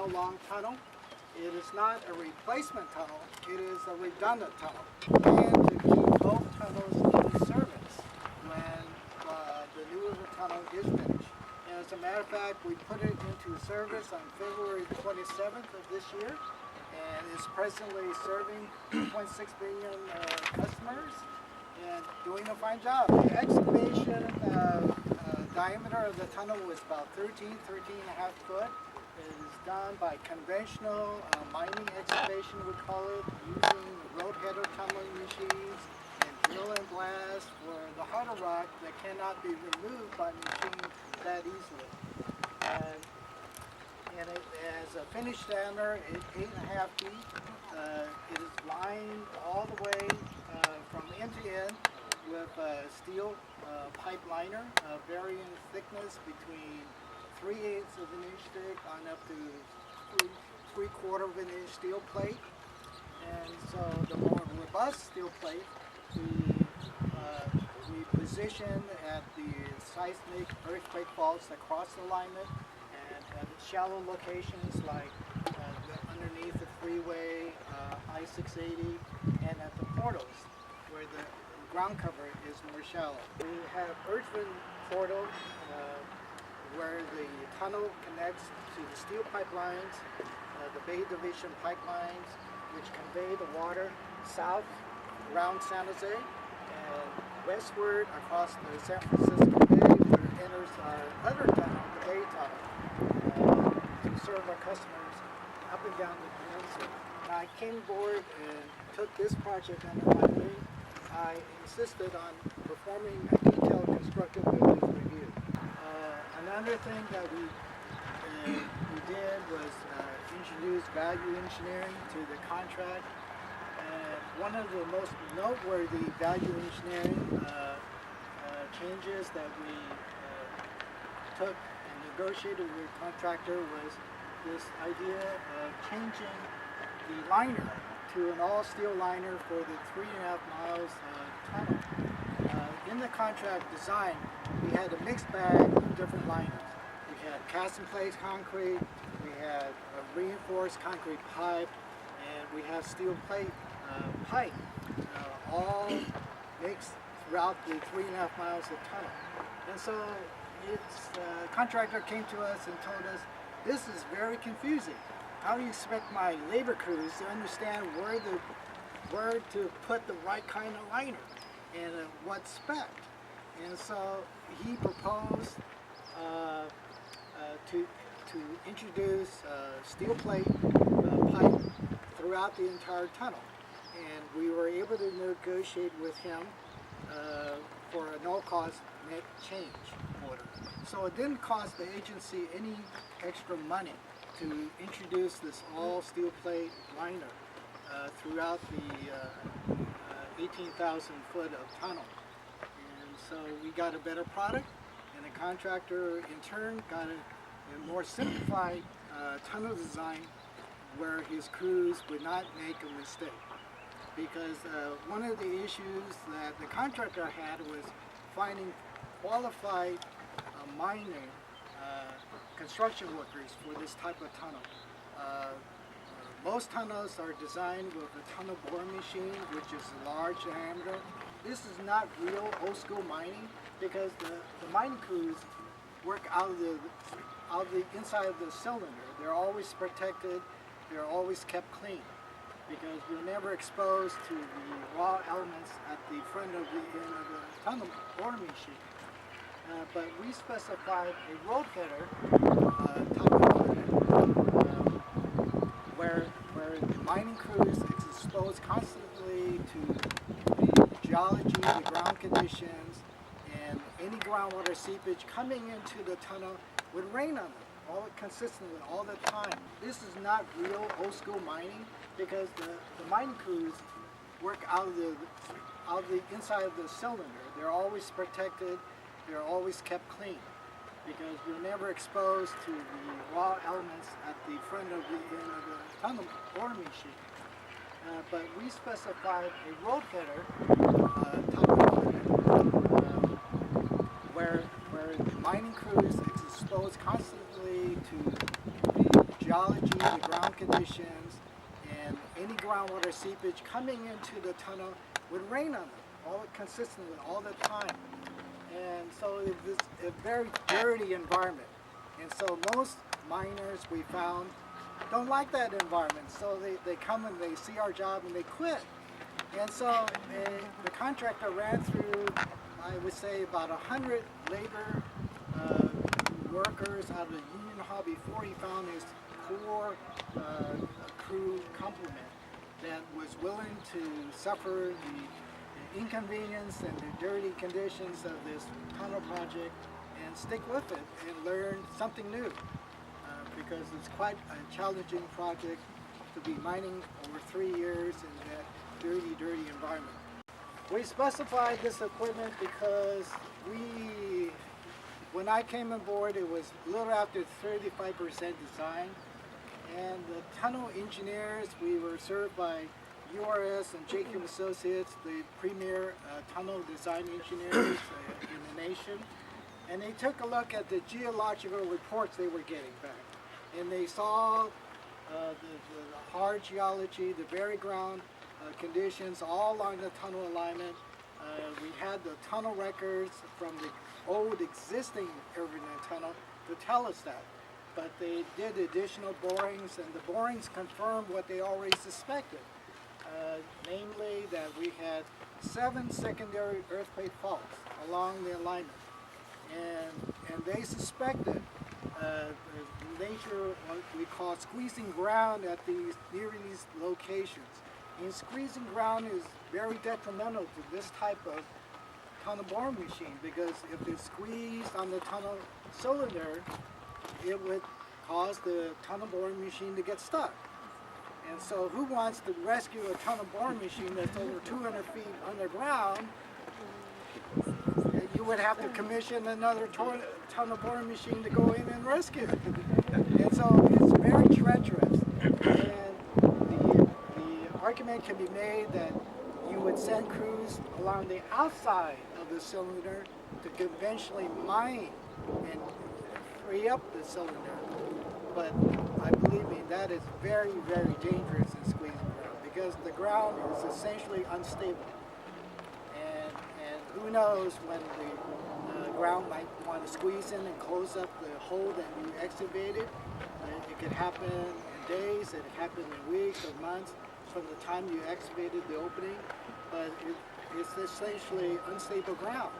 mile long tunnel. It is not a replacement tunnel, it is a redundant tunnel. And to keep both tunnels in service when the new tunnel is finished. And as a matter of fact, we put it into service on February 27th of this year, and is presently serving 2.6 billion customers and doing a fine job. The excavation diameter of the tunnel was about 13.5 foot. It is done by conventional mining excavation, we call it, using road header tunneling machines and drill and blast for the harder rock that cannot be removed by machine that easily. And it has a finished diameter at 8.5 feet. It is lined all the way from end to end with a steel pipe liner, varying thickness between 3/8 of an inch thick on up to 3/4 of an inch steel plate. And so the more robust steel plate we position at the seismic earthquake faults that cross the alignment and at shallow locations like underneath the freeway, I-680, and at the portals where the ground cover is more shallow. We have earthen portal where the tunnel connects to the steel pipelines, the Bay Division pipelines, which convey the water south around San Jose and westward across the San Francisco Bay, where it enters our other tunnel, the Bay Tunnel, to serve our customers up and down the peninsula. When I came aboard and took this project under my wing, I insisted on performing a detailed constructive buildings review. Another thing that we did was introduce value engineering to the contract. One of the most noteworthy value engineering changes that we took and negotiated with the contractor was this idea of changing the liner to an all-steel liner for the 3.5 miles tunnel. In the contract design, we had a mixed bag of different liners. We had cast-in-place concrete, we had a reinforced concrete pipe, and we had steel plate pipe, all mixed throughout the 3.5 miles of tunnel. And so the contractor came to us and told us, this is very confusing. How do you expect my labor crews to understand where to put the right kind of liner and what spec? And so he proposed to introduce steel plate pipe throughout the entire tunnel. And we were able to negotiate with him for a no-cost net change order. So it didn't cost the agency any extra money to introduce this all steel plate liner throughout the 18,000 foot of tunnel. And so we got a better product, and the contractor in turn got a more simplified tunnel design where his crews would not make a mistake. Because one of the issues that the contractor had was finding qualified mining construction workers for this type of tunnel. Most tunnels are designed with a tunnel boring machine, which is large diameter. This is not real old school mining because the mining crews work out of the inside of the cylinder. They're always protected, they're always kept clean, because we're never exposed to the raw elements at the front of the end of the tunnel boring machine. But we specified a road header where the mining crews is exposed constantly to the geology, the ground conditions, and any groundwater seepage coming into the tunnel would rain on them all consistently all the time. This is not real old school mining because the mining crews work out of the inside of the cylinder. They're always protected, they're always kept clean, because we're never exposed to the raw elements at the front of the end of the tunnel boring machine. But we specified a road header where the mining crews is exposed constantly to the geology, the ground conditions, and any groundwater seepage coming into the tunnel would rain on them all consistently all the time. And so it was a very dirty environment. And so most miners we found don't like that environment. So they come and they see our job and they quit. And so the contractor ran through, I would say, about 100 labor workers out of the union hall before he found his core crew complement that was willing to suffer the inconvenience and the dirty conditions of this tunnel project and stick with it and learn something new, because it's quite a challenging project to be mining over 3 years in that dirty environment. We specified this equipment because when I came on board, it was a little after 35% design, and the tunnel engineers, we were served by URS and Jacob Associates, the premier tunnel design engineers in the nation, and they took a look at the geological reports they were getting back, and they saw the hard geology, the buried ground conditions all along the tunnel alignment. We had the tunnel records from the old existing Irving tunnel to tell us that. But they did additional borings, and the borings confirmed what they already suspected. Namely that we had 7 secondary earthquake faults along the alignment. And they suspected nature, what we call squeezing ground at near these locations. And squeezing ground is very detrimental to this type of tunnel boring machine, because if it's squeezed on the tunnel cylinder, it would cause the tunnel boring machine to get stuck. And so who wants to rescue a tunnel boring machine that's over 200 feet underground? You would have to commission another tunnel boring machine to go in and rescue it. And so it's very treacherous. And the argument can be made that you would send crews along the outside of the cylinder to conventionally mine and free up the cylinder. But I believe me, that is very dangerous in squeezing ground, because the ground is essentially unstable. And who knows when the ground might want to squeeze in and close up the hole that you excavated. It could happen in days, it could happen in weeks or months from the time you excavated the opening, but it's essentially unstable ground.